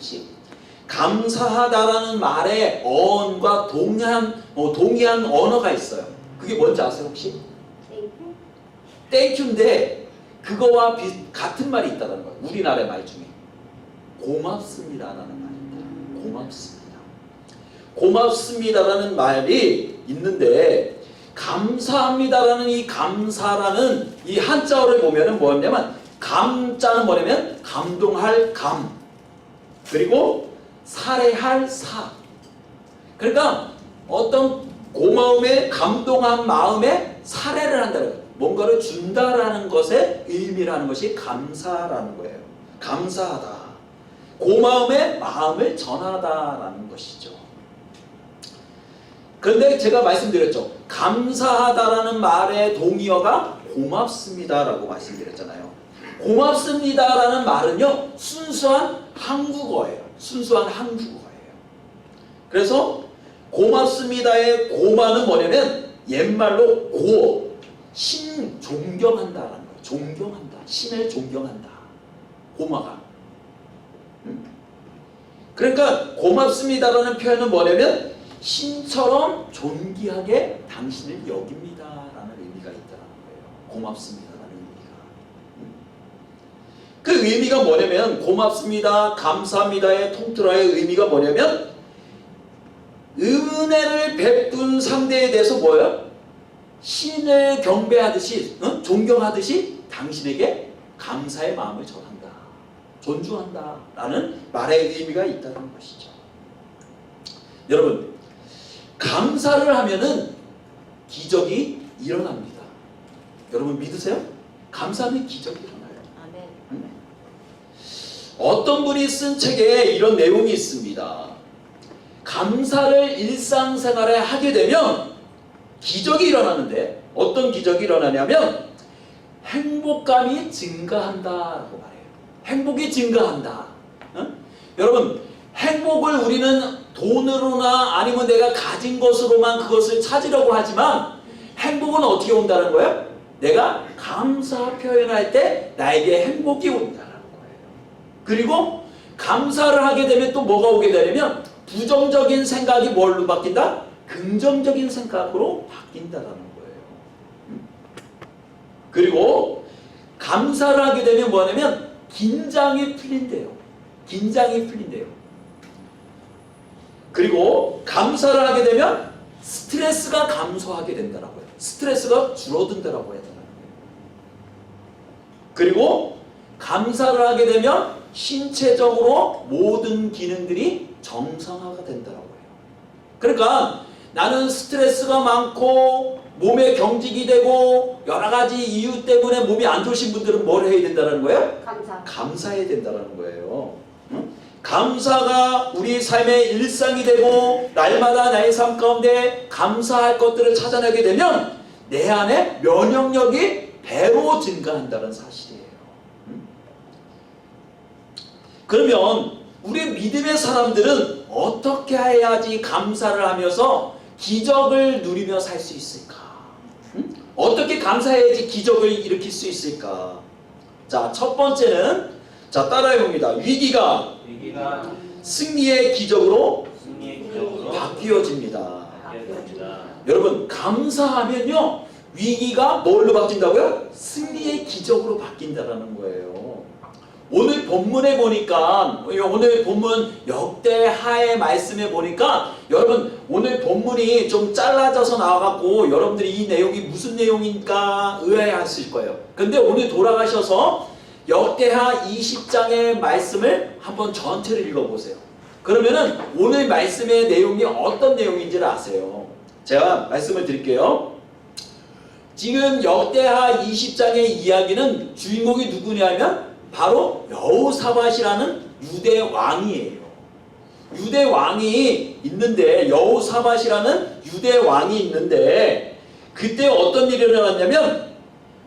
혹시? 감사하다라는 말의 어원과 동의한 언어가 있어요. 그게 뭔지 아세요 혹시? 땡큐인데 그거와 같은 말이 있다는 거예요. 우리나라 말 중에 고맙습니다라는 말이 있다. 고맙습니다. 고맙습니다라는 말이 있는데 감사합니다라는 이 감사라는 이 한자어를 보면은 뭐였냐면 감자는 뭐냐면 감동할 감 그리고 살해할 사. 그러니까 어떤 고마움에 감동한 마음에 살해를 한다는 거예요. 뭔가를 준다라는 것의 의미라는 것이 감사라는 거예요. 감사하다. 고마움의 마음을 전하다라는 것이죠. 그런데 제가 말씀드렸죠. 감사하다라는 말의 동의어가 고맙습니다라고 말씀드렸잖아요. 고맙습니다라는 말은요. 순수한 한국어예요. 순수한 한국어예요. 그래서 고맙습니다의 고마는 뭐냐면 옛말로 고어, 신 존경한다라는 거예요. 존경한다. 신을 존경한다. 고마가. 그러니까 고맙습니다라는 표현은 뭐냐면 신처럼 존귀하게 당신을 여깁니다라는 의미가 있다는 거예요. 고맙습니다라는 의미가. 그 의미가 뭐냐면 고맙습니다, 감사합니다의 통틀어의 의미가 뭐냐면 은혜를 베푼 상대에 대해서 뭐예요? 신을 경배하듯이 존경하듯이 당신에게 감사의 마음을 전한다. 존중한다 라는 말의 의미가 있다는 것이죠. 여러분 감사를 하면은 기적이 일어납니다. 여러분 믿으세요? 감사하면 기적이 일어나요. 어떤 분이 쓴 책에 이런 내용이 있습니다. 감사를 일상생활에 하게 되면 기적이 일어나는데 어떤 기적이 일어나냐면 행복감이 증가한다라고 말해요. 행복이 증가한다. 여러분 행복을 우리는 돈으로나 아니면 내가 가진 것으로만 그것을 찾으려고 하지만 행복은 어떻게 온다는 거예요? 내가 감사 표현할 때 나에게 행복이 온다는 거예요. 그리고 감사를 하게 되면 또 뭐가 오게 되냐면 부정적인 생각이 뭘로 바뀐다? 긍정적인 생각으로 바뀐다는 거예요. 그리고 감사를 하게 되면 뭐냐면 긴장이 풀린대요. 긴장이 풀린대요. 그리고 감사를 하게 되면 스트레스가 감소하게 된다라고 해요. 스트레스가 줄어든다라고 해야 되나요? 그리고 감사를 하게 되면 신체적으로 모든 기능들이 정상화가 된다라고 해요. 그러니까 나는 스트레스가 많고 몸에 경직이 되고 여러 가지 이유 때문에 몸이 안 좋으신 분들은 뭘 해야 된다는 거예요? 감사해야 된다는 거예요. 감사가 우리 삶의 일상이 되고 날마다 나의 삶 가운데 감사할 것들을 찾아내게 되면 내 안에 면역력이 배로 증가한다는 사실이에요. 그러면 우리 믿음의 사람들은 어떻게 해야지 감사를 하면서 기적을 누리며 살 수 있을까? 어떻게 감사해야지 기적을 일으킬 수 있을까? 자, 첫 번째는 자 따라해봅니다. 위기가 승리의 기적으로 바뀌어집니다. 여러분 감사하면요 위기가 뭘로 바뀐다고요? 승리의 기적으로 바뀐다는 거예요. 오늘 본문에 보니까 오늘 본문 역대하의 말씀에 보니까 여러분 오늘 본문이 좀 잘라져서 나와갖고 여러분들이 이 내용이 무슨 내용인가 의아해하실 거예요. 근데 오늘 돌아가셔서 역대하 20장의 말씀을 한번 전체를 읽어보세요. 그러면은 오늘 말씀의 내용이 어떤 내용인지를 아세요. 제가 말씀을 드릴게요. 지금 역대하 20장의 이야기는 주인공이 누구냐면 바로 여호사밧이라는 유대 왕이에요. 유대 왕이 있는데 여호사밧이라는 유대 왕이 있는데 그때 어떤 일이 일어났냐면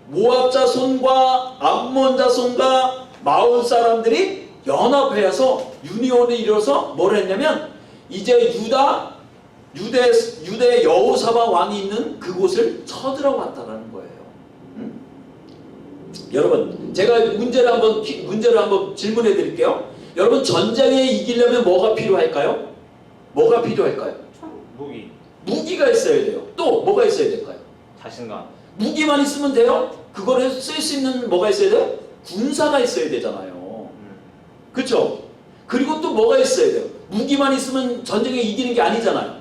모압 자손과 암몬 자손과 마온 사람들이 연합해서 유니온을 이뤄서 뭘 했냐면 이제 유대 여호사밧 왕이 있는 그곳을 쳐들어왔다는 거예요. 여러분 제가 문제를 한번 질문해 드릴게요. 여러분 전쟁에 이기려면 뭐가 필요할까요? 뭐가 필요할까요? 무기. 무기가 있어야 돼요. 또 뭐가 있어야 될까요? 자신감. 무기만 있으면 돼요? 그거를 쓸 수 있는 뭐가 있어야 돼요? 군사가 있어야 되잖아요. 그렇죠? 그리고 또 뭐가 있어야 돼요? 무기만 있으면 전쟁에 이기는 게 아니잖아요.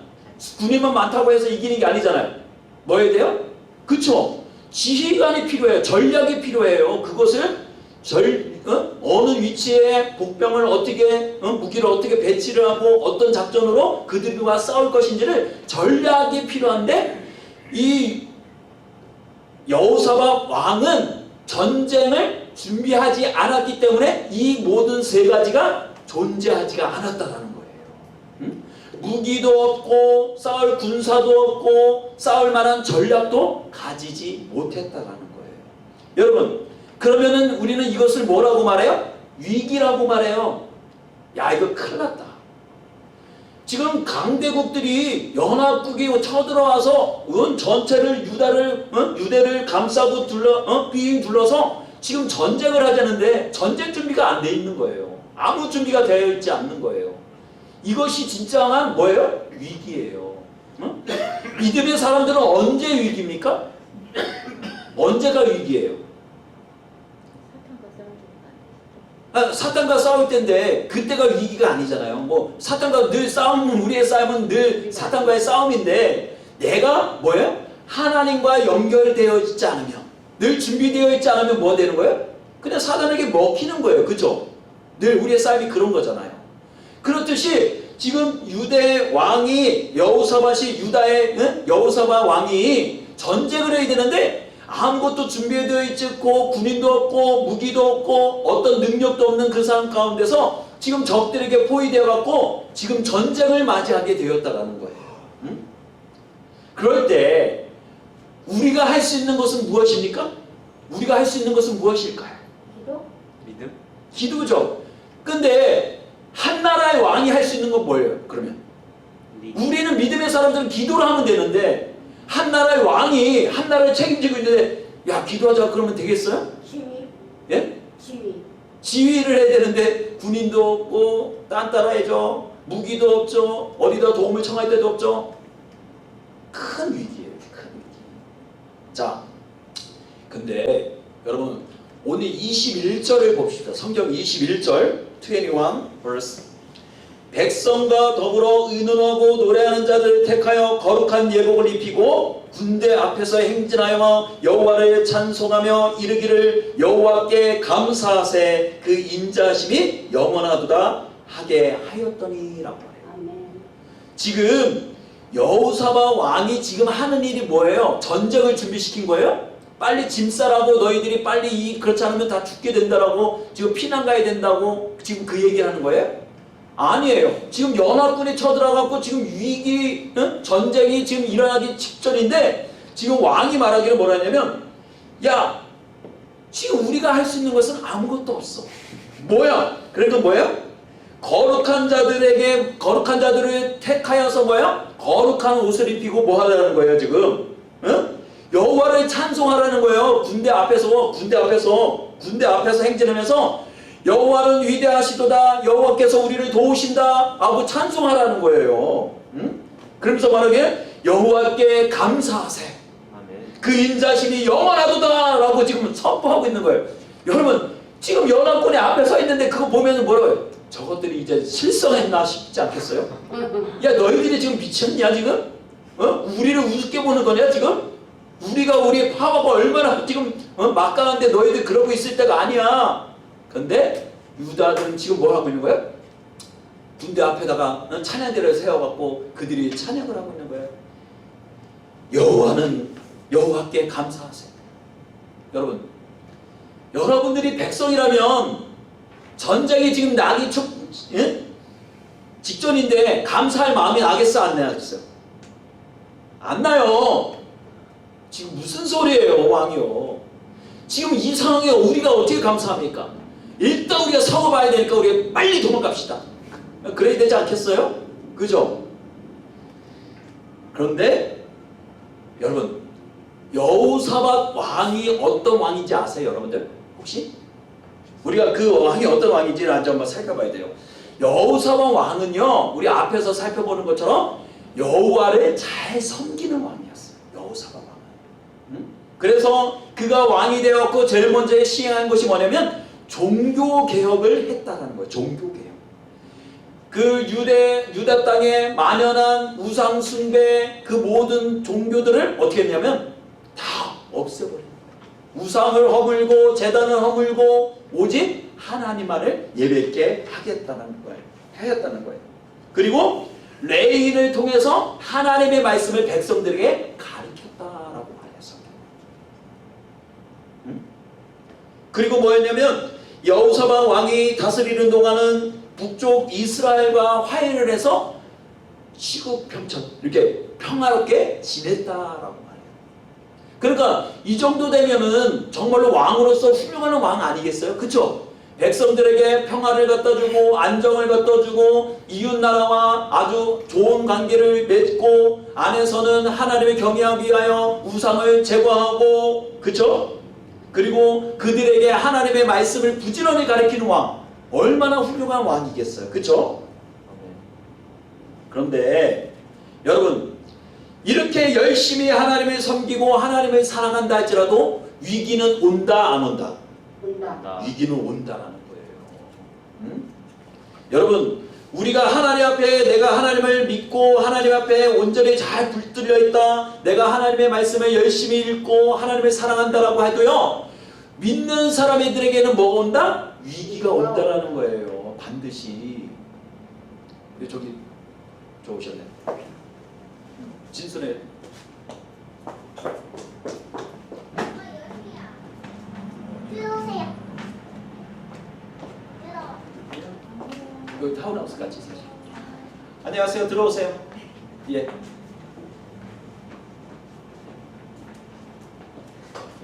군인만 많다고 해서 이기는 게 아니잖아요. 뭐 해야 돼요? 그렇죠? 지휘관이 필요해요. 전략이 필요해요. 그것을 어느 위치에 복병을 어떻게 무기를 어떻게 배치를 하고 어떤 작전으로 그들과 싸울 것인지를 전략이 필요한데 이 여호사밧 왕은 전쟁을 준비하지 않았기 때문에 이 모든 세 가지가 존재하지가 않았다라는 거예요. 무기도 없고 싸울 군사도 없고 싸울 만한 전략도 가지지 못했다라는 거예요. 여러분, 그러면은 우리는 이것을 뭐라고 말해요? 위기라고 말해요. 야, 이거 큰일 났다. 지금 강대국들이 연합국이 쳐들어와서 전체를 유대를 감싸고 빙 둘러서 지금 전쟁을 하자는데 전쟁 준비가 안 돼 있는 거예요. 아무 준비가 되어 있지 않는 거예요. 이것이 진정한 뭐예요? 위기예요. 믿음의 사람들은 언제 위기입니까? 언제가 위기예요? 사탄과 싸울 때인데 그때가 위기가 아니잖아요. 뭐 사탄과 늘 싸움은 우리의 싸움은 늘 사탄과의 싸움인데 내가 뭐예요? 하나님과 연결되어 있지 않으면 늘 준비되어 있지 않으면 뭐 되는 거예요? 그냥 사탄에게 먹히는 거예요. 그죠? 늘 우리의 싸움이 그런 거잖아요. 그렇듯이 지금 유대 왕이 여호사밧이 유다의 여호사밧 왕이 전쟁을 해야 되는데 아무것도 준비되어 있지 않고 군인도 없고 무기도 없고 어떤 능력도 없는 그 상황 가운데서 지금 적들에게 포위되어 갖고 지금 전쟁을 맞이하게 되었다라는 거예요. 그럴 때 우리가 할 수 있는 것은 무엇입니까? 우리가 할 수 있는 것은 무엇일까요? 기도? 믿음? 기도죠. 근데 한 나라의 왕이 할 수 있는 건 뭐예요? 그러면 우리는 믿음의 사람들은 기도를 하면 되는데 한 나라의 왕이 한 나라를 책임지고 있는데 야 기도하자 그러면 되겠어요? 지휘? 예? 지휘. 지휘를 해야 되는데 군인도 없고 딴 따라해줘 무기도 없죠 어디다 도움을 청할 데도 없죠. 큰 위기예요. 큰 위기. 자 근데 여러분 오늘 21절을 봅시다. 성경 21절 21 verse 백성과 더불어 의논하고 노래하는 자들을 택하여 거룩한 예복을 입히고 군대 앞에서 행진하여 여호와를 찬송하며 이르기를 여호와께 감사하세 그 인자심이 영원하도다 하게 하였더니라고 해요. 아멘. 지금 여호사밧 왕이 지금 하는 일이 뭐예요? 전쟁을 준비시킨 거예요? 빨리 짐 싸라고 너희들이 빨리 그렇지 않으면 다 죽게 된다라고 지금 피난 가야 된다고 지금 그 얘기를 하는 거예요? 아니에요. 지금 연합군이 쳐들어가고 지금 위기 전쟁이 지금 일어나기 직전인데 지금 왕이 말하기를 뭐라 했냐면 야 지금 우리가 할 수 있는 것은 아무것도 없어. 뭐야? 그러니까 뭐예요? 거룩한 자들을 택하여서 뭐야? 거룩한 옷을 입히고 뭐 하라는 거예요 지금? 여호와를 찬송하라는 거예요. 군대 앞에서 행진하면서 여호와는 위대하시도다. 여호와께서 우리를 도우신다 하고 찬송하라는 거예요. 그러면서 말하기에 여호와께 감사하세. 아멘. 그 인자심이 영원하도다 라고 지금 선포하고 있는 거예요. 여러분 지금 연합군이 앞에 서 있는데 그거 보면 뭐라고 해요? 저것들이 이제 실성했나 싶지 않겠어요? 야 너희들이 지금 미쳤냐 지금? 우리를 우습게 보는 거냐 지금? 우리의 파워가 얼마나 지금 막강한데 너희들 그러고 있을 때가 아니야. 근데 유다들은 지금 뭘 하고 있는 거예요? 군대 앞에다가 찬양대를 세워갖고 그들이 찬양을 하고 있는 거예요. 여호와께 감사하세요. 여러분들이 백성이라면 전쟁이 지금 나기 직전인데 감사할 마음이 나겠어 안 나겠어요? 안 나요. 지금 무슨 소리예요 왕이요. 지금 이 상황에 우리가 어떻게 감사합니까? 일단 우리가 싸워봐야 되니까 우리가 빨리 도망갑시다. 그래야 되지 않겠어요? 그죠? 그런데 여러분 여호사밧 왕이 어떤 왕인지 아세요 여러분들? 혹시? 우리가 그 왕이 어떤 왕인지를 아주 한번 살펴봐야 돼요. 여호사밧 왕은요, 우리 앞에서 살펴보는 것처럼 여호와를 잘 섬기는 왕이었어요. 여호사밧 왕은. 그래서 그가 왕이 되었고 제일 먼저 시행한 것이 뭐냐면 종교 개혁을 했다는 거예요. 종교 개혁. 그 유다 땅에 만연한 우상 숭배 그 모든 종교들을 어떻게 했냐면 다 없애버린 거예요. 우상을 허물고 제단을 허물고 오직 하나님만을 예배께 하겠다는 거예요. 하였다는 거예요. 그리고 레위인을 통해서 하나님의 말씀을 백성들에게 가르쳤다라고 말했어요. 그리고 뭐였냐면 여호사밧 왕이 다스리는 동안은 북쪽 이스라엘과 화해를 해서 시국평천 이렇게 평화롭게 지냈다라고 말해요. 그러니까 이 정도 되면은 정말로 왕으로서 훌륭한 왕 아니겠어요? 그렇죠? 백성들에게 평화를 갖다주고 안정을 갖다주고 이웃나라와 아주 좋은 관계를 맺고 안에서는 하나님을 경외하기 위하여 우상을 제거하고, 그렇죠? 그리고 그들에게 하나님의 말씀을 부지런히 가르치는 왕, 얼마나 훌륭한 왕이겠어요. 그렇죠? 그런데 여러분, 이렇게 열심히 하나님을 섬기고 하나님을 사랑한다 할지라도 위기는 온다 안 온다? 온다. 위기는 온다라는 거예요. 여러분, 우리가 하나님 앞에 내가 하나님을 믿고 하나님 앞에 온전히 잘 붙들려 있다, 내가 하나님의 말씀을 열심히 읽고 하나님을 사랑한다라고 해도요, 믿는 사람들에게는 뭐가 온다? 위기가 온다라는 거예요. 반드시. 저기 오셨네. 진순에. 들어오세요. 여기 타운하우스 같이 사세요. 안녕하세요. 들어오세요. 예.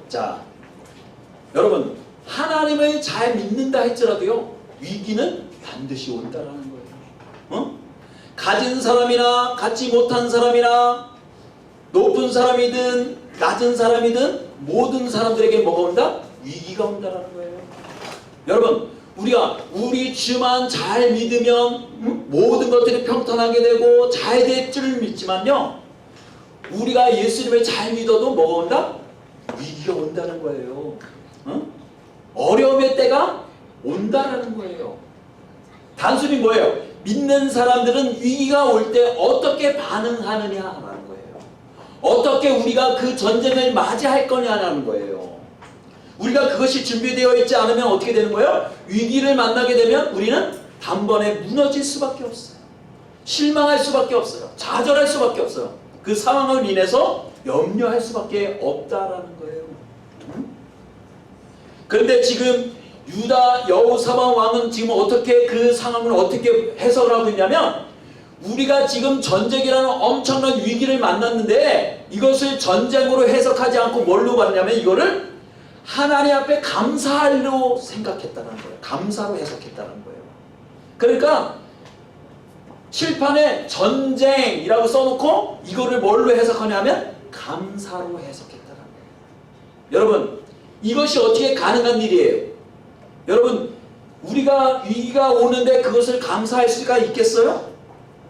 자, 여러분, 하나님을 잘 믿는다 할지라도요, 위기는 반드시 온다라는 거예요. 가진 사람이나 갖지 못한 사람이나 높은 사람이든 낮은 사람이든 모든 사람들에게 뭐가 온다? 위기가 온다라는 거예요. 여러분, 우리가 우리 주만 잘 믿으면 모든 것들이 평탄하게 되고 잘 될 줄 믿지만요, 우리가 예수님을 잘 믿어도 뭐가 온다? 위기가 온다는 거예요. 어려움의 때가 온다라는 거예요. 단순히 뭐예요? 믿는 사람들은 위기가 올 때 어떻게 반응하느냐라는 거예요. 어떻게 우리가 그 전쟁을 맞이할 거냐라는 거예요. 우리가 그것이 준비되어 있지 않으면 어떻게 되는 거예요? 위기를 만나게 되면 우리는 단번에 무너질 수밖에 없어요. 실망할 수밖에 없어요. 좌절할 수밖에 없어요. 그 상황을 인해서 염려할 수밖에 없다라는 거예요. 그런데 지금 유다 여호사밧 왕은 지금 어떻게 그 상황을 어떻게 해석을 하고 있냐면, 우리가 지금 전쟁이라는 엄청난 위기를 만났는데 이것을 전쟁으로 해석하지 않고 뭘로 봤냐면 이거를 하나님 앞에 감사로 생각했다는 거예요. 감사로 해석했다는 거예요. 그러니까 칠판에 전쟁이라고 써놓고 이거를 뭘로 해석하냐면 감사로 해석했다는 거예요. 여러분, 이것이 어떻게 가능한 일이에요? 여러분, 우리가 위기가 오는데 그것을 감사할 수가 있겠어요?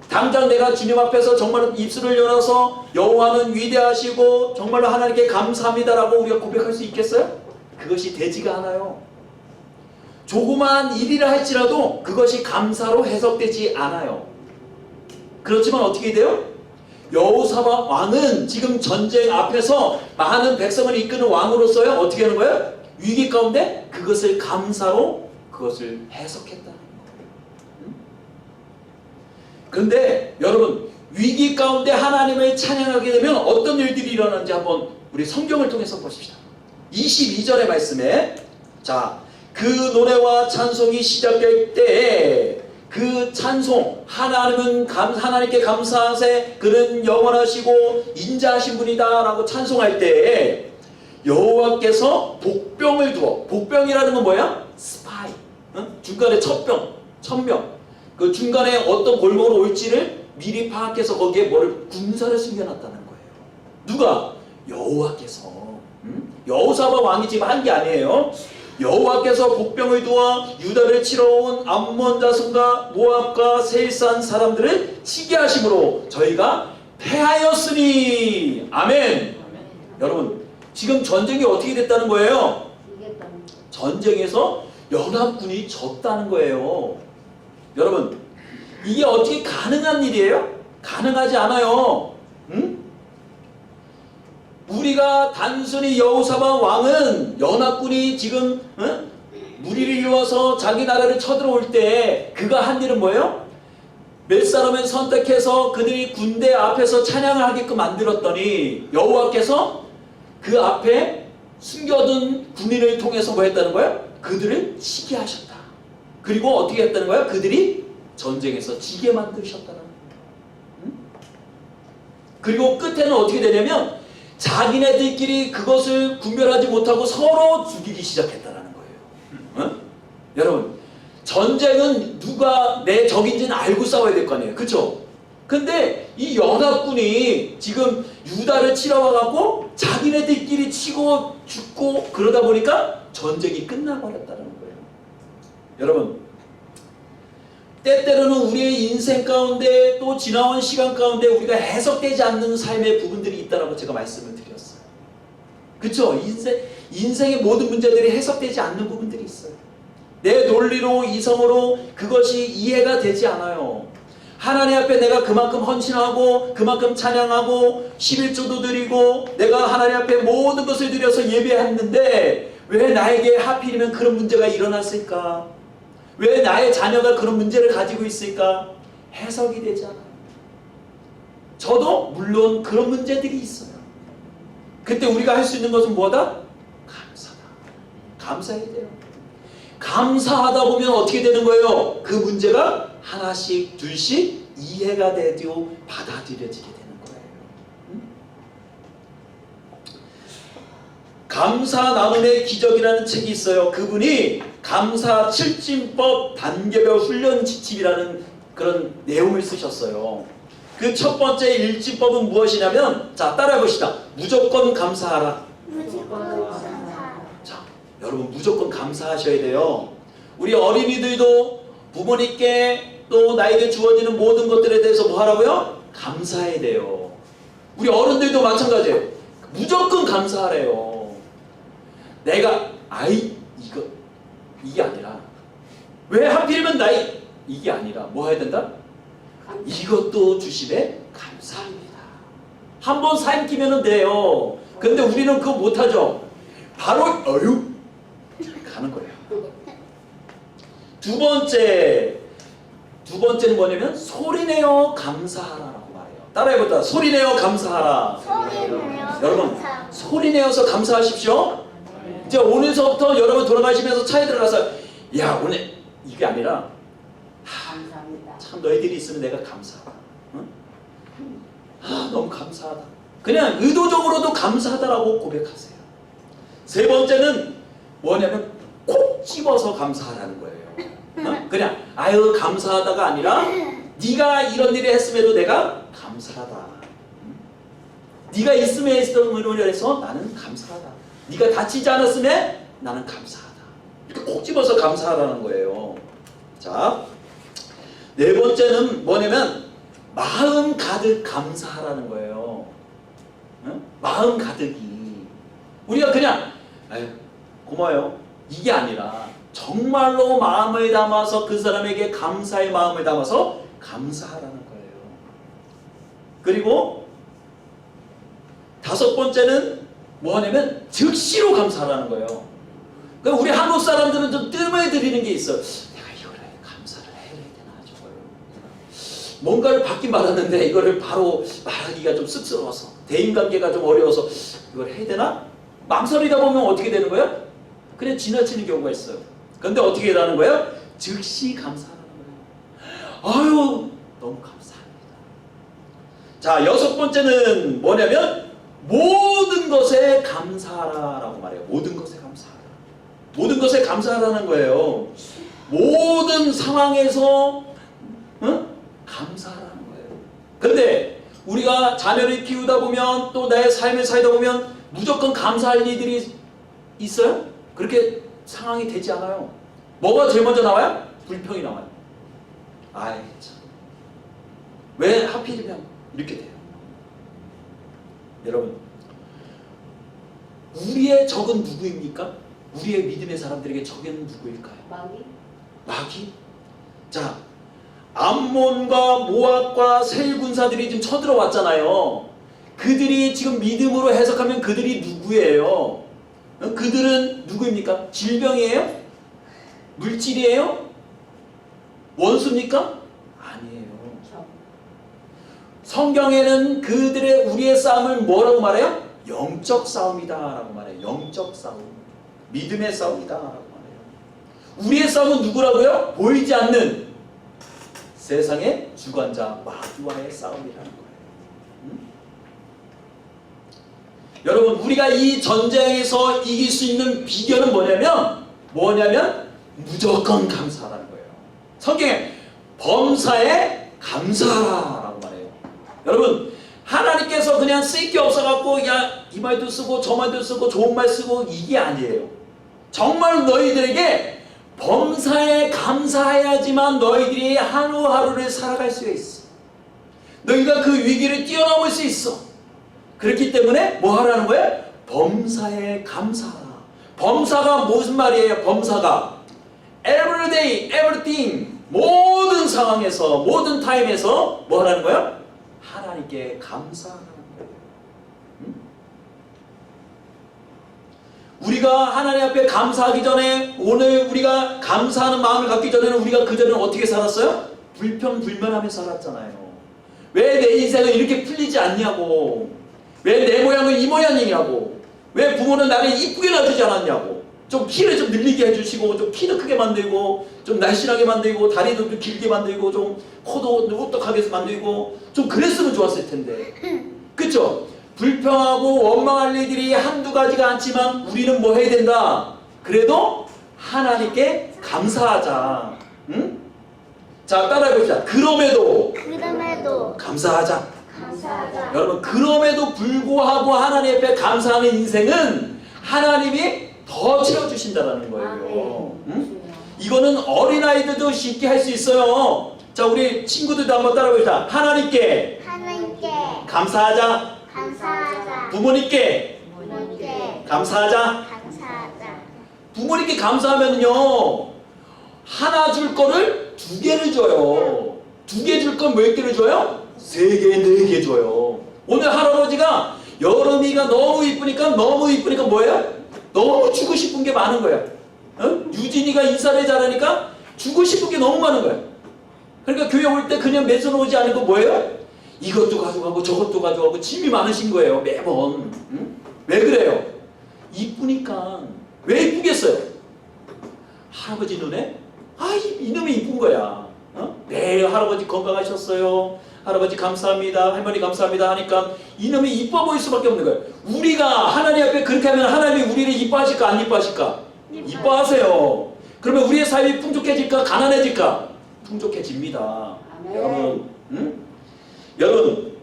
당장 내가 주님 앞에서 정말 입술을 열어서 여호와는 위대하시고 정말로 하나님께 감사합니다라고 우리가 고백할 수 있겠어요? 그것이 되지가 않아요. 조그마한 일이라 할지라도 그것이 감사로 해석되지 않아요. 그렇지만 어떻게 돼요? 여호사밧 왕은 지금 전쟁 앞에서 많은 백성을 이끄는 왕으로서요, 어떻게 하는 거예요? 위기 가운데 그것을 감사로 그것을 해석했다는 거예요. 그런데 여러분, 위기 가운데 하나님을 찬양하게 되면 어떤 일들이 일어나는지 한번 우리 성경을 통해서 보십시다. 22절의 말씀에, 자, 그 노래와 찬송이 시작될 때에 그 찬송, 하나님께 감사하세, 그는 영원하시고 인자하신 분이다 라고 찬송할 때에 여호와께서 복병을 두어, 복병이라는 건 뭐야? 스파이, 중간에 천명, 그 중간에 어떤 골목으로 올지를 미리 파악해서 거기에 뭐를 군사를 숨겨놨다는 거예요. 누가? 여호와께서. 여호사밧 왕이 지금 한 게 아니에요. 여호와께서 복병을 도와 유다를 치러 온 암몬 자손과 모압과 세일산 사람들을 치게 하심으로 저희가 패하였으니. 아멘. 여러분, 지금 전쟁이 어떻게 됐다는 거예요? 전쟁에서 연합군이 졌다는 거예요. 여러분, 이게 어떻게 가능한 일이에요? 가능하지 않아요. 응? 우리가 단순히 여호사밧 왕은 연합군이 지금 무리를 이루어서 자기 나라를 쳐들어올 때 그가 한 일은 뭐예요? 몇 사람을 선택해서 그들이 군대 앞에서 찬양을 하게끔 만들었더니 여호와께서 그 앞에 숨겨둔 군인을 통해서 뭐 했다는 거예요? 그들을 치게 하셨다. 그리고 어떻게 했다는 거예요? 그들이 전쟁에서 지게 만드셨다는 거예요. 그리고 끝에는 어떻게 되냐면 자기네들끼리 그것을 분별하지 못하고 서로 죽이기 시작했다는 거예요. 여러분, 전쟁은 누가 내 적인지는 알고 싸워야 될 거 아니에요. 그쵸? 근데 이 연합군이 지금 유다를 치러 와갖고 자기네들끼리 치고 죽고 그러다 보니까 전쟁이 끝나버렸다는 거예요. 여러분, 때때로는 우리의 인생 가운데 또 지나온 시간 가운데 우리가 해석되지 않는 삶의 부분들이 있다라고 제가 말씀을 드렸어요. 그쵸? 인생의 모든 문제들이 해석되지 않는 부분들이 있어요. 내 논리로 이성으로 그것이 이해가 되지 않아요. 하나님 앞에 내가 그만큼 헌신하고 그만큼 찬양하고 11조도 드리고 내가 하나님 앞에 모든 것을 드려서 예배했는데 왜 나에게 하필이면 그런 문제가 일어났을까? 왜 나의 자녀가 그런 문제를 가지고 있을까? 해석이 되지 않아요. 저도 물론 그런 문제들이 있어요. 그때 우리가 할 수 있는 것은 뭐다? 감사다. 감사해야 돼요. 감사하다 보면 어떻게 되는 거예요? 그 문제가 하나씩 둘씩 이해가 되고 받아들여지게 되는 거예요. 감사 나눔의 기적이라는 책이 있어요. 그분이 감사 7진법 단계별 훈련 지침이라는 그런 내용을 쓰셨어요. 그 첫 번째 1진법은 무엇이냐면, 자, 따라해 봅시다. 무조건 감사하라. 자, 여러분 무조건 감사하셔야 돼요. 우리 어린이들도 부모님께 또 나에게 주어지는 모든 것들에 대해서 뭐 하라고요? 감사해야 돼요. 우리 어른들도 마찬가지예요. 무조건 감사하래요. 내가 이게 아니라 왜 하필이면 이게 아니라 뭐 해야 된다? 이것도 주심에 감사합니다. 한번 삼키면 돼요. 근데 우리는 그거 못하죠. 바로 가는 거예요. 두 번째는 뭐냐면 소리내어 감사하라라고 말해요. 따라해보자. 소리내어 감사하라. 여러분, 소리내어서 감사하십시오. 이제 오늘서부터 여러분 돌아가시면서 차에 들어가서 야, 오늘 이게 아니라 감사합니다. 참 너희들이 있으면 내가 감사하다. 응? 너무 감사하다. 그냥 의도적으로도 감사하다라고 고백하세요. 세 번째는 뭐냐면 콕 집어서 감사하라는 거예요. 응? 그냥 아유 감사하다가 아니라 네가 이런 일을 했음에도 내가 감사하다. 응? 네가 있음에 있음으로 해서 나는 감사하다. 네가 다치지 않았음에 나는 감사하다. 이렇게 콕 집어서 감사하라는 거예요. 자, 네 번째는 뭐냐면 마음 가득 감사하라는 거예요. 응? 마음 가득이 우리가 그냥 아유 고마워요 이게 아니라 정말로 마음을 담아서 그 사람에게 감사의 마음을 담아서 감사하라는 거예요. 그리고 다섯 번째는 뭐냐면 즉시로 감사하라는 거예요. 그러니까 우리 한국 사람들은 좀 뜸을 들이는 게 있어. 내가 이거를 감사를 해야 되나 저걸 뭔가를 받긴 받았는데 이거를 바로 말하기가 좀 쑥스러워서 대인관계가 좀 어려워서 이걸 해야 되나? 망설이다 보면 어떻게 되는 거야? 그냥 지나치는 경우가 있어요. 근데 어떻게 하라는 거야? 즉시 감사하는 거예요. 아유 너무 감사합니다. 자, 여섯 번째는 뭐냐면 모든 것에 감사하라라고 말해요. 모든 것에 감사하라. 모든 것에 감사하라는 거예요. 모든 상황에서 감사하라는 거예요. 근데 우리가 자녀를 키우다 보면 또 내 삶을 살다 보면 무조건 감사할 일들이 있어요? 그렇게 상황이 되지 않아요. 뭐가 제일 먼저 나와요? 불평이 나와요. 아이 참. 왜 하필이면 이렇게 돼요? 여러분, 우리의 적은 누구입니까? 우리의 믿음의 사람들에게 적은 누구일까요? 마귀? 마귀? 자, 암몬과 모압과 세일 군사들이 지금 쳐들어왔잖아요. 그들이 지금 믿음으로 해석하면 그들이 누구예요? 그들은 누구입니까? 질병이에요? 물질이에요? 원수입니까? 아니에요. 성경에는 그들의 우리의 싸움을 뭐라고 말해요? 영적 싸움이다 라고 말해요. 영적 싸움. 믿음의 싸움이다 라고 말해요. 우리의 싸움은 누구라고요? 보이지 않는 세상의 주관자 마귀와의 싸움이라는 거예요. 여러분, 우리가 이 전쟁에서 이길 수 있는 비결은 뭐냐면 무조건 감사하라는 거예요. 성경에 범사에 감사하라고 말해요. 여러분, 하나님께서 그냥 쓸 게 없어갖고 야 이 말도 쓰고 저 말도 쓰고 좋은 말 쓰고 이게 아니에요. 정말 너희들에게 범사에 감사해야지만 너희들이 하루하루를 살아갈 수가 있어. 너희가 그 위기를 뛰어넘을 수 있어. 그렇기 때문에 뭐 하라는 거예요? 범사에 감사하라. 범사가 무슨 말이에요? 범사가 every day, everything, 모든 상황에서 모든 타임에서 뭐 하라는 거예요? 하나님께 감사하라는 거예요. 우리가 하나님 앞에 감사하기 전에, 오늘 우리가 감사하는 마음을 갖기 전에는 우리가 그전에는 어떻게 살았어요? 불평불만하며 살았잖아요. 왜 내 인생은 이렇게 풀리지 않냐고, 왜 내 모양은 이 모양이냐고, 왜 부모는 나를 이쁘게 놔주지 않았냐고, 좀 키를 좀 늘리게 해주시고 좀 키도 크게 만들고 좀 날씬하게 만들고 다리도 좀 길게 만들고 좀 코도 오똑하게 만들고 좀 그랬으면 좋았을 텐데, 그쵸? 불평하고 원망할 일들이 한두 가지가 않지만 우리는 뭐 해야 된다? 그래도 하나님께 감사하자. 응? 자, 따라해봅시다. 그럼에도 감사하자. 여러분, 그럼에도 불구하고 하나님 앞에 감사하는 인생은 하나님이 더 채워주신다는 거예요. 응? 이거는 어린아이들도 쉽게 할 수 있어요. 자, 우리 친구들도 한번 따라해봅시다. 하나님께 감사하자. 부모님께 감사하자. 부모님께 감사하면요, 하나 줄 거를 두 개를 줘요. 두 개 줄 건 몇 개를 줘요? 세 개, 네 개 줘요. 오늘 할아버지가 여름이가 너무 이쁘니까 뭐예요? 너무 주고 싶은 게 많은 거예요. 어? 유진이가 인사를 잘하니까 주고 싶은 게 너무 많은 거예요. 그러니까 교회 올 때 그냥 매선 오지 않고 뭐예요? 이것도 가져가고 저것도 가져가고 짐이 많으신 거예요, 매번. 응? 왜 그래요? 이쁘니까. 왜 이쁘겠어요? 할아버지 눈에 이놈이 이쁜 거야. 어? 네, 할아버지 건강하셨어요, 할아버지 감사합니다, 할머니 감사합니다 하니까 이놈이 이뻐 보일 수밖에 없는 거예요. 우리가 하나님 앞에 그렇게 하면 하나님이 우리를 이뻐하실까 안 이뻐하실까? 이뻐하세요. 그러면 우리의 삶이 풍족해질까 가난해질까? 풍족해집니다. 아멘. 여러분, 응? 여러분,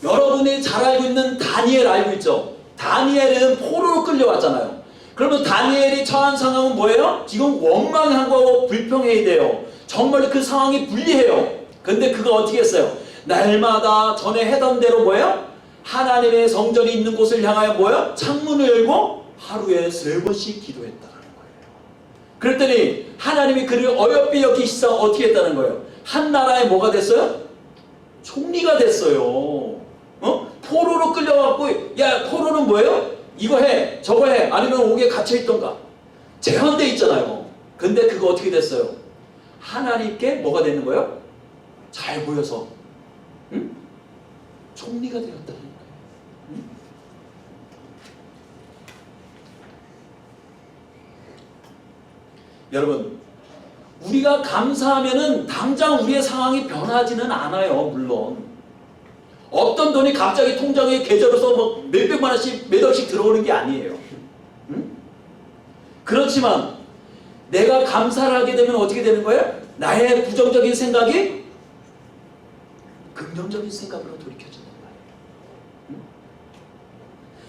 여러분이 잘 알고 있는 다니엘 알고 있죠? 다니엘은 포로로 끌려왔잖아요. 그러면 다니엘이 처한 상황은 뭐예요? 지금 원망하고 불평해야 돼요. 정말 그 상황이 불리해요. 근데 그가 어떻게 했어요? 날마다 전에 해던 대로 뭐예요? 하나님의 성전이 있는 곳을 향하여 뭐예요? 창문을 열고 하루에 3번씩 기도했다는 거예요. 그랬더니 하나님이 그를 어여삐 여기시사 어떻게 했다는 거예요? 한 나라에 뭐가 됐어요? 총리가 됐어요. 어? 포로로 끌려갖고, 야, 포로는 뭐예요? 이거 해, 저거 해, 아니면 옥에 갇혀있던가 제한돼 있잖아요. 근데 그거 어떻게 됐어요? 하나님께 뭐가 되는 거예요? 잘 보여서, 응? 총리가 되었다는 거예요. 응? 여러분, 우리가 감사하면은 당장 우리의 상황이 변하지는 않아요. 물론 어떤 돈이 갑자기 통장에 계좌로서 뭐 몇백만 원씩 몇 억씩 들어오는 게 아니에요. 응? 그렇지만 내가 감사를 하게 되면 어떻게 되는 거예요? 나의 부정적인 생각이 긍정적인 생각으로 돌이켜지는 거예요. 응?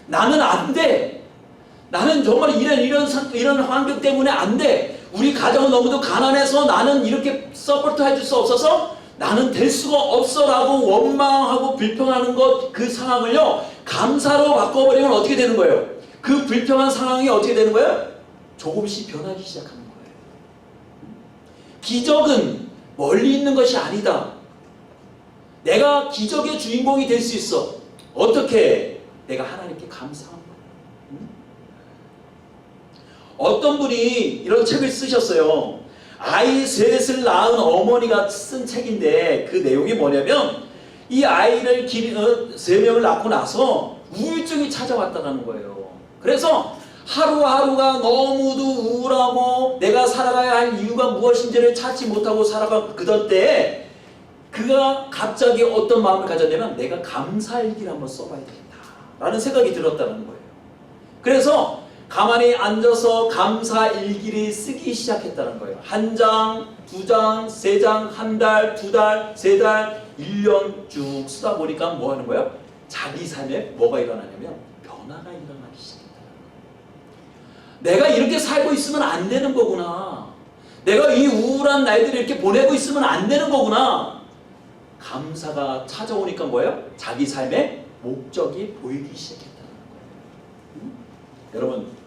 나는 안 돼, 나는 정말 이런 환경 때문에 안 돼. 우리 가정은 너무도 가난해서 나는 이렇게 서포트 해줄 수 없어서 나는 될 수가 없어 라고 원망하고 불평하는 것, 그 상황을요 감사로 바꿔버리면 어떻게 되는 거예요? 그 불평한 상황이 어떻게 되는 거예요? 조금씩 변하기 시작하는 거예요. 기적은 멀리 있는 것이 아니다. 내가 기적의 주인공이 될 수 있어. 어떻게? 내가 하나님께 감사한 거예요. 어떤 분이 이런 책을 쓰셨어요. 아이 셋을 낳은 어머니가 쓴 책인데 그 내용이 뭐냐면 이 아이를 3명을 낳고 나서 우울증이 찾아왔다는 거예요. 그래서 하루하루가 너무도 우울하고 내가 살아가야 할 이유가 무엇인지를 찾지 못하고 살아가고 그럴 때 그가 갑자기 어떤 마음을 가졌냐면 내가 감사일기를 한번 써봐야 되겠다 라는 생각이 들었다는 거예요. 그래서 가만히 앉아서 감사일기를 쓰기 시작했다는 거예요. 1장, 2장, 3장, 1달, 2달, 3달, 1년 쭉 쓰다 보니까 뭐 하는 거예요? 자기 삶에 뭐가 일어나냐면 변화가 일어나기 시작했다는 거예요. 내가 이렇게 살고 있으면 안 되는 거구나. 내가 이 우울한 날들을 이렇게 보내고 있으면 안 되는 거구나. 감사가 찾아오니까 뭐예요? 자기 삶의 목적이 보이기 시작했다는 거예요. 여러분,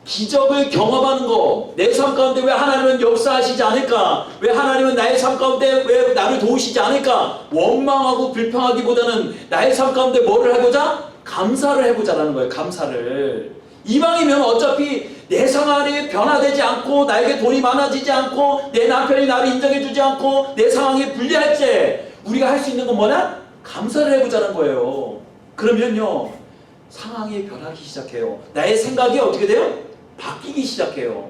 기적을 경험하는 거, 내 삶 가운데 왜 하나님은 역사하시지 않을까? 왜 하나님은 나의 삶 가운데 왜 나를 도우시지 않을까? 원망하고 불평하기보다는 나의 삶 가운데 뭐를 해보자? 감사를 해보자라는 거예요. 감사를. 이방이면 어차피 내 상황이 변화되지 않고 나에게 돈이 많아지지 않고 내 남편이 나를 인정해주지 않고 내 상황이 불리할 때 우리가 할 수 있는 건 뭐냐? 감사를 해보자는 거예요. 그러면요 상황이 변하기 시작해요. 나의 생각이 어떻게 돼요? 바뀌기 시작해요.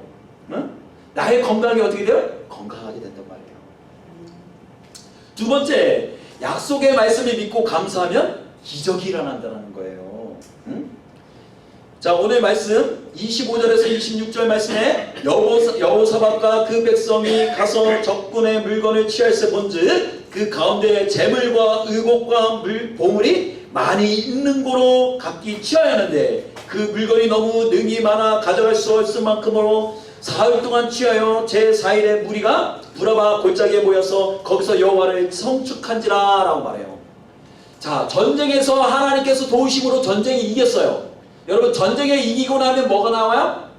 응? 나의 건강이 어떻게 돼요? 건강하게 된단 말이에요. 두 번째, 약속의 말씀을 믿고 감사하면 기적이 일어난다는 거예요. 응? 자, 오늘 말씀 25절에서 26절 말씀에 여호사밧과 그 백성이 가서 적군의 물건을 취할세 본즉 그 가운데 재물과 의복과 보물이 많이 있는 고로 각기 취하였는데 그 물건이 너무 능이 많아 가져갈 수 없을 만큼으로 사흘 동안 취하여 제4일에 무리가 부라바 골짜기에 모여서 거기서 여호와를 성축한지라 라고 말해요. 자, 전쟁에서 하나님께서 도우심으로 전쟁이 이겼어요. 여러분, 전쟁에 이기고 나면 뭐가 나와요?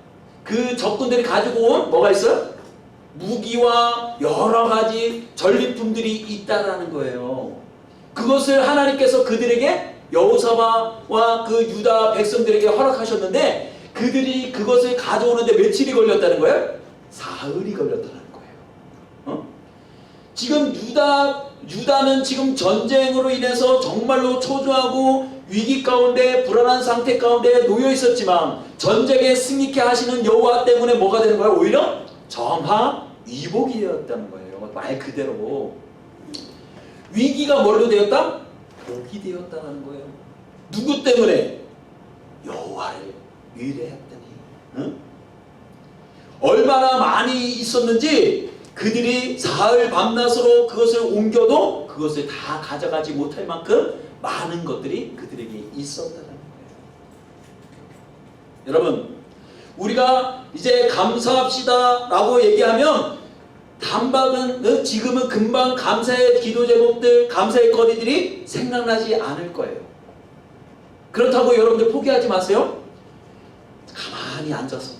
그 적군들이 가지고 온 뭐가 있어요? 무기와 여러 가지 전리품들이 있다라는 거예요. 그것을 하나님께서 그들에게 여호사밧과 그 유다 백성들에게 허락하셨는데 그들이 그것을 가져오는데 며칠이 걸렸다는 거예요? 사흘이 걸렸다는 거예요. 지금 유다는 지금 전쟁으로 인해서 정말로 초조하고 위기 가운데 불안한 상태 가운데 놓여 있었지만 전쟁에 승리케 하시는 여호와 때문에 뭐가 되는 거예요? 오히려 정화위복이 되었다는 거예요. 말 그대로 위기가 뭘로 되었다? 복이 되었다는 거예요. 누구 때문에? 여호와를 의뢰했더니. 응? 얼마나 많이 있었는지 그들이 사흘 밤낮으로 그것을 옮겨도 그것을 다 가져가지 못할 만큼 많은 것들이 그들에게 있었다는 거예요. 여러분, 우리가 이제 감사합시다 라고 얘기하면 단박은 지금은 금방 감사의 기도 제목들, 감사의 거리들이 생각나지 않을 거예요. 그렇다고 여러분들 포기하지 마세요. 가만히 앉아서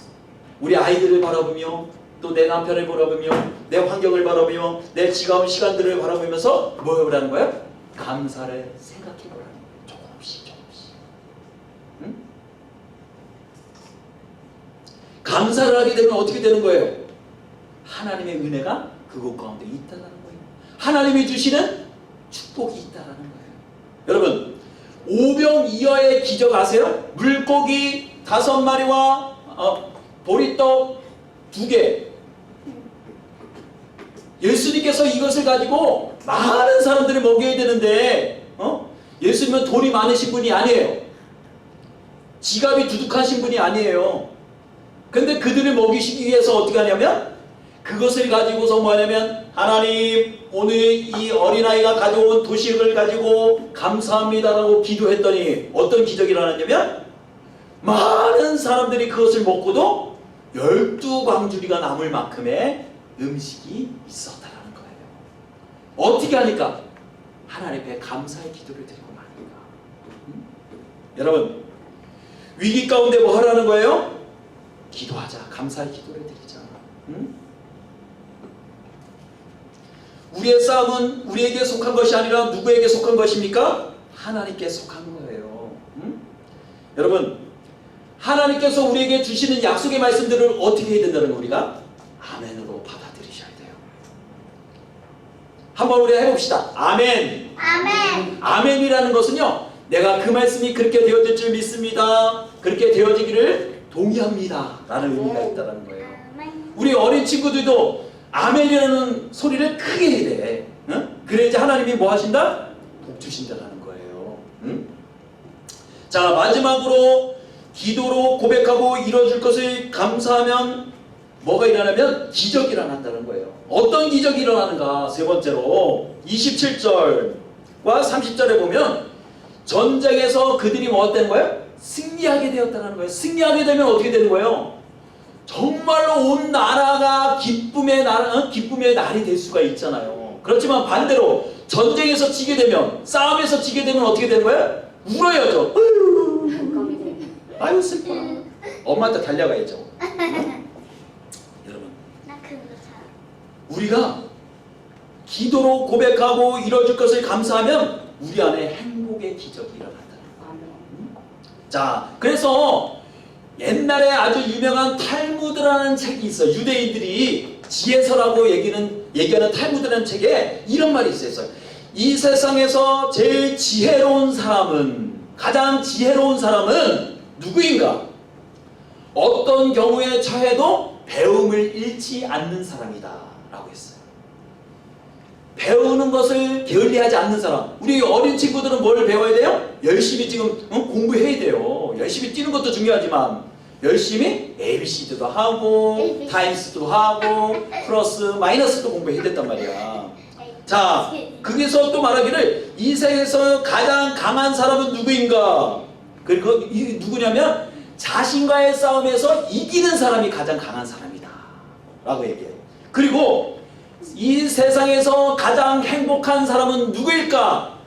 우리 아이들을 바라보며 또 내 남편을 바라보며 내 환경을 바라보며 내 지가운 시간들을 바라보면서 뭐 해보라는 거예요? 감사를 생각해보라는 거예요. 조금씩. 응? 감사를 하게 되면 어떻게 되는 거예요? 하나님의 은혜가 그곳 가운데 있다는 거예요. 하나님이 주시는 축복이 있다는 거예요. 여러분, 오병이어의 기적 아세요? 물고기 5마리와 보리떡 2개. 예수님께서 이것을 가지고 많은 사람들을 먹여야 되는데 예수님은 돈이 많으신 분이 아니에요. 지갑이 두둑하신 분이 아니에요. 근데 그들을 먹이시기 위해서 어떻게 하냐면 그것을 가지고서 뭐냐면 하나님 오늘 이 어린아이가 가져온 도시락을 가지고 감사합니다라고 기도했더니 어떤 기적이 일어났냐면 많은 사람들이 그것을 먹고도 12광주리가 남을 만큼의 음식이 있었다라는 거예요. 어떻게 하니까? 하나님 앞에 감사의 기도를 드리고 말입니다. 여러분, 위기 가운데 뭐 하라는 거예요? 기도하자. 감사의 기도를 드리자. 우리의 싸움은 우리에게 속한 것이 아니라 누구에게 속한 것입니까? 하나님께 속한 거예요. 여러분, 하나님께서 우리에게 주시는 약속의 말씀들을 어떻게 해야 된다는 거 우리가? 아멘으로 받아들이셔야 돼요. 한번 우리 해봅시다. 아멘. 아멘. 아멘이라는 것은요, 내가 그 말씀이 그렇게 되어질 줄 믿습니다. 그렇게 되어지기를 동의합니다. 라는 의미가 있다는 거예요. 아멘. 우리 어린 친구들도 아멘이라는 소리를 크게 해야 돼. 응? 그래야지 하나님이 뭐 하신다? 복 주신다는 거예요. 응? 자, 마지막으로 기도로 고백하고 이루어질 것을 감사하면 뭐가 일어나면 기적이 일어난다는 거예요. 어떤 기적이 일어나는가? 세 번째로 27절과 30절에 보면 전쟁에서 그들이 뭐 어떤 거예요? 승리하게 되었다는 거예요. 승리하게 되면 어떻게 되는 거예요? 정말로 온 나라가 기쁨의 날이 될 수가 있잖아요. 그렇지만 반대로 전쟁에서 지게 되면, 싸움에서 지게 되면 어떻게 되는 거예요? 울어야죠. 아유 슬퍼라. 엄마한테 달려가야죠. 여러분, 나 그거 잘. 우리가 기도로 고백하고 이루어질 것을 감사하면 우리 안에 행복의 기적이 일어난다는 거예요. 자, 그래서 옛날에 아주 유명한 탈무드라는 책이 있어요. 유대인들이 지혜서라고 얘기하는 탈무드라는 책에 이런 말이 있어요. 이 세상에서 제일 지혜로운 사람은, 가장 지혜로운 사람은 누구인가? 어떤 경우에 처해도 배움을 잃지 않는 사람이다 라고 했어요. 배우는 것을 게을리하지 않는 사람. 우리 어린 친구들은 뭘 배워야 돼요? 열심히 지금 공부해야 돼요. 열심히 뛰는 것도 중요하지만 열심히 ABC도 하고 타임스도 하고 플러스 마이너스도 공부해야 된단 말이야. 자, 거기서 또 말하기를 이 세상에서 가장 강한 사람은 누구인가? 그리고 누구냐면 자신과의 싸움에서 이기는 사람이 가장 강한 사람이다 라고 얘기해요. 그리고 이 세상에서 가장 행복한 사람은 누구일까?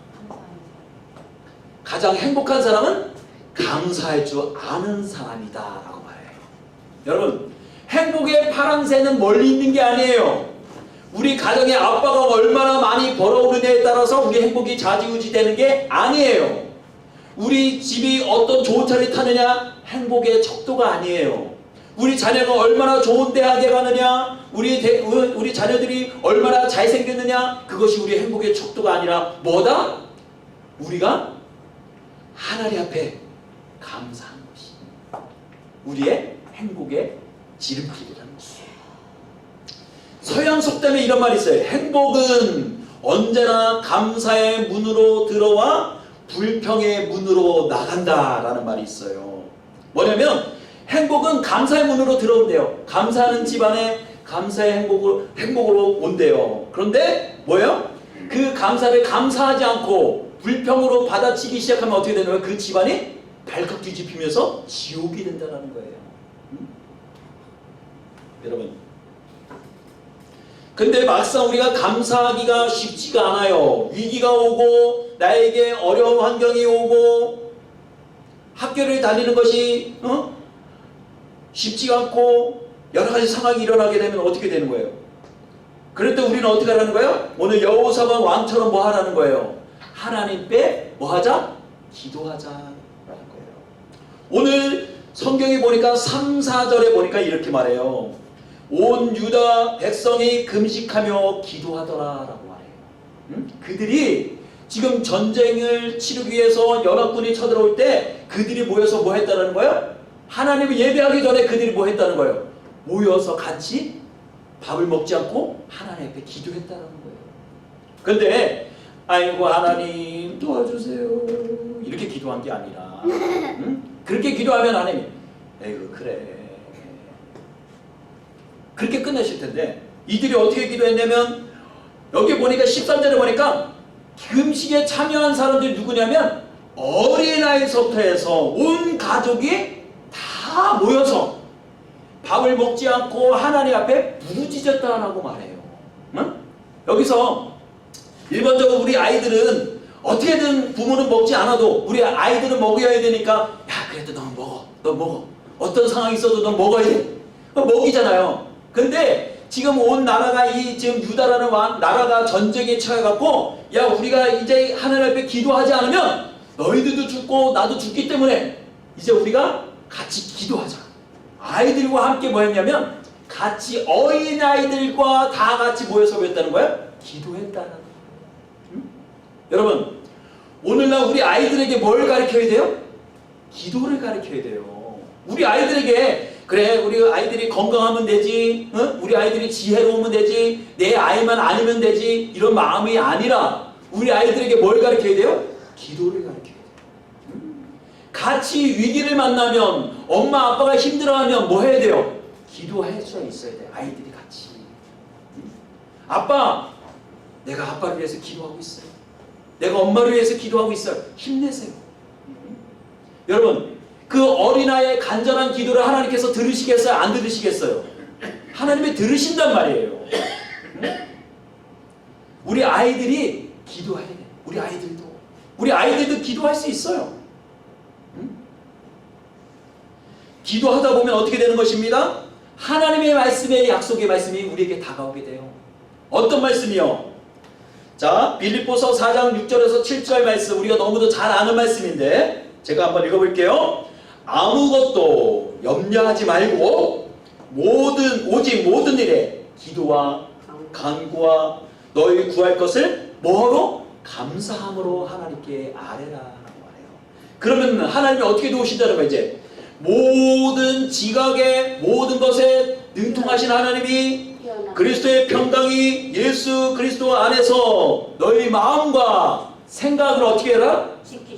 가장 행복한 사람은 감사할 줄 아는 사람이다 라고 말해요. 여러분, 행복의 파랑새는 멀리 있는 게 아니에요. 우리 가정의 아빠가 얼마나 많이 벌어오느냐에 따라서 우리 행복이 좌지우지 되는 게 아니에요. 우리 집이 어떤 좋은 차를 타느냐 행복의 척도가 아니에요. 우리 자녀가 얼마나 좋은 대학에 가느냐, 우리 자녀들이 얼마나 잘생겼느냐, 그것이 우리 행복의 척도가 아니라 뭐다? 우리가 하나님 앞에 감사하는 것이 우리의 행복의 지름길이라는 것이에요. 서양 속담에 이런 말이 있어요. 행복은 언제나 감사의 문으로 들어와 불평의 문으로 나간다라는 말이 있어요. 뭐냐면 행복은 감사의 문으로 들어온대요. 감사하는 집안에 감사의 행복으로 온대요. 그런데 뭐예요? 그 감사를 감사하지 않고 불평으로 받아치기 시작하면 어떻게 되는 거예요? 그 집안이 발칵 뒤집히면서 지옥이 된다는 거예요. 여러분, 근데 막상 우리가 감사하기가 쉽지가 않아요. 위기가 오고 나에게 어려운 환경이 오고 학교를 다니는 것이 쉽지가 않고 여러 가지 상황이 일어나게 되면 어떻게 되는 거예요? 그럴 때 우리는 어떻게 하라는 거예요? 오늘 여호사밧 왕처럼 뭐 하라는 거예요? 하나님께 뭐 하자? 기도하자라는 거예요. 오늘 성경에 보니까 3, 4절에 보니까 이렇게 말해요. 온 유다 백성이 금식하며 기도하더라라고 말해요. 그들이 지금 전쟁을 치르기 위해서 연합군이 쳐들어올 때 그들이 모여서 뭐 했다는 거예요? 하나님을 예배하기 전에 그들이 뭐 했다는 거예요? 모여서 같이 밥을 먹지 않고 하나님 앞에 기도했다는 거예요. 근데 아이고 하나님 도와주세요 이렇게 기도한 게 아니라 그렇게 기도하면 하나님이 에이구 그래 그렇게 끝내실 텐데 이들이 어떻게 기도했냐면 여기 보니까 13절에 보니까 금식에 참여한 사람들이 누구냐면 어린아이서부터 해서 온 가족이 다 모여서 밥을 먹지 않고 하나님 앞에 부르짖었다라고 말해요. 응? 여기서 일반적으로 우리 아이들은 어떻게든 부모는 먹지 않아도 우리 아이들은 먹여야 되니까 야 그래도 너 먹어, 너 먹어. 어떤 상황이 있어도 너 먹어야 돼. 먹이잖아요. 근데 지금 온 나라가 이 지금 유다라는 나라가 전쟁에 처해갖고 야 우리가 이제 하나님 앞에 기도하지 않으면 너희들도 죽고 나도 죽기 때문에 이제 우리가 같이 기도하자. 아이들과 함께 뭐 했냐면 같이 어린아이들과 다 같이 모여서 뭐 했다는 거야? 기도했다는 거야. 응? 여러분 오늘날 우리 아이들에게 뭘 가르쳐야 돼요? 기도를 가르쳐야 돼요. 우리 아이들에게 그래 우리 아이들이 건강하면 되지, 응? 우리 아이들이 지혜로우면 되지, 내 아이만 아니면 되지 이런 마음이 아니라 우리 아이들에게 뭘 가르쳐야 돼요? 기도를 가르쳐야 돼요. 같이 위기를 만나면 엄마 아빠가 힘들어하면 뭐 해야 돼요? 기도할 수 있어야 돼요. 아이들이 같이. 아빠 내가 아빠를 위해서 기도하고 있어요. 내가 엄마를 위해서 기도하고 있어요. 힘내세요. 여러분 그 어린아이의 간절한 기도를 하나님께서 들으시겠어요? 안 들으시겠어요? 하나님이 들으신단 말이에요. 우리 아이들이 기도해야 돼. 우리 아이들도 기도할 수 있어요. 기도하다 보면 어떻게 되는 것입니다? 하나님의 말씀의 약속의 말씀이 우리에게 다가오게 돼요. 어떤 말씀이요? 자, 빌립보서 4장 6절에서 7절 말씀 우리가 너무도 잘 아는 말씀인데 제가 한번 읽어볼게요. 아무것도 염려하지 말고 오직 모든 일에 기도와 간구와 너희 구할 것을 뭐로? 감사함으로 하나님께 아뢰라라고 말해요. 그러면 하나님이 어떻게 도우신다는 거예요? 이제 모든 지각에 모든 것에 능통하신 하나님이 그리스도의 평강이 예수 그리스도 안에서 너희 마음과 생각을 어떻게 해라?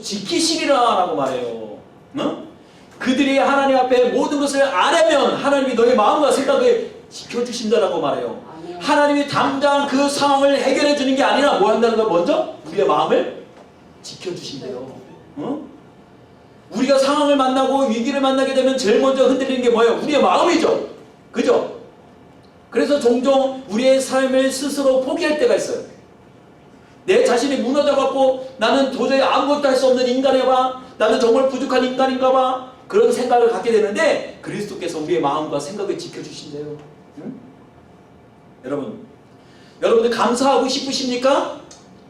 지키시리라 라고 말해요. 어? 그들이 하나님 앞에 모든 것을 아뢰면 하나님이 너희 마음과 생각을 지켜주신다라고 말해요. 하나님이 당장 그 상황을 해결해 주는 게 아니라 뭐 한다는 거 먼저 우리의 마음을 지켜주신대요. 어? 우리가 상황을 만나고 위기를 만나게 되면 제일 먼저 흔들리는 게 뭐예요? 우리의 마음이죠. 그죠? 그래서 종종 우리의 삶을 스스로 포기할 때가 있어요. 내 자신이 무너져갖고 나는 도저히 아무것도 할 수 없는 인간인가 봐. 나는 정말 부족한 인간인가 봐. 그런 생각을 갖게 되는데 그리스도께서 우리의 마음과 생각을 지켜주신대요. 응? 여러분들 감사하고 싶으십니까?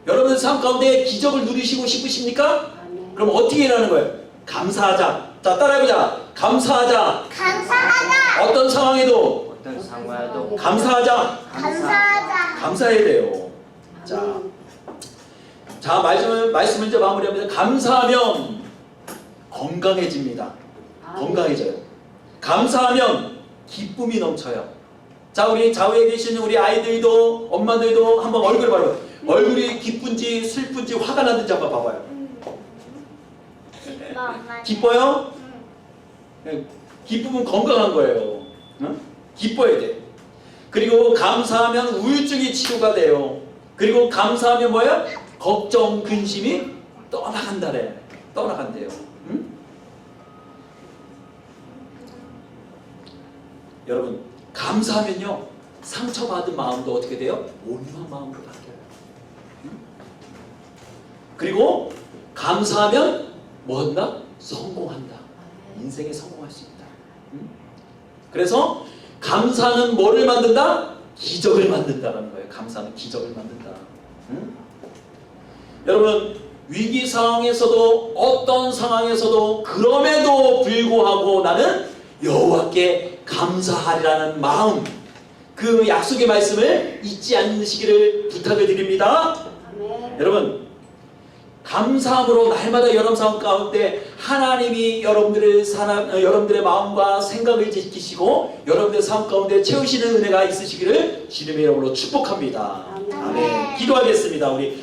여러분들 삶 가운데 기적을 누리시고 싶으십니까? 그럼 어떻게 일하는 거예요? 감사하자. 자, 따라해보자. 감사하자. 감사하자. 어떤 상황에도 어떤 상황에도 감사하자. 감사하자. 감사해야 돼요. 자, 말씀을 이제 마무리합니다. 감사하면 건강해집니다. 건강해져요. 감사하면 기쁨이 넘쳐요. 자, 우리 좌우에 계시는 우리 아이들도 엄마들도 한번 얼굴을 봐봐요. 얼굴이 기쁜지 슬픈지 화가 나든지 한번 봐봐요. 기뻐요? 기쁨은 건강한 거예요. 응? 기뻐야 돼. 그리고 감사하면 우울증이 치료가 돼요. 그리고 감사하면 뭐야? 걱정, 근심이 떠나간다래. 떠나간대요. 응? 여러분 감사하면요 상처받은 마음도 어떻게 돼요? 온유한 마음으로 바뀌어요. 응? 그리고 감사하면 뭐 한다? 성공한다. 인생에 성공할 수 있다. 응? 그래서 감사는 뭐를 만든다? 기적을 만든다는 거예요. 감사는 기적을 만든다. 응? 여러분 위기 상황에서도 어떤 상황에서도 그럼에도 불구하고 나는 여호와께 감사하리라는 마음, 그 약속의 말씀을 잊지 않으시기를 부탁을 드립니다. 여러분 감사함으로 날마다 여러분 삶 가운데 하나님이 여러분들의 마음과 생각을 지키시고 여러분들의 삶 가운데 채우시는 은혜가 있으시기를 주님의 이름으로 축복합니다. 아멘. 기도하겠습니다. 우리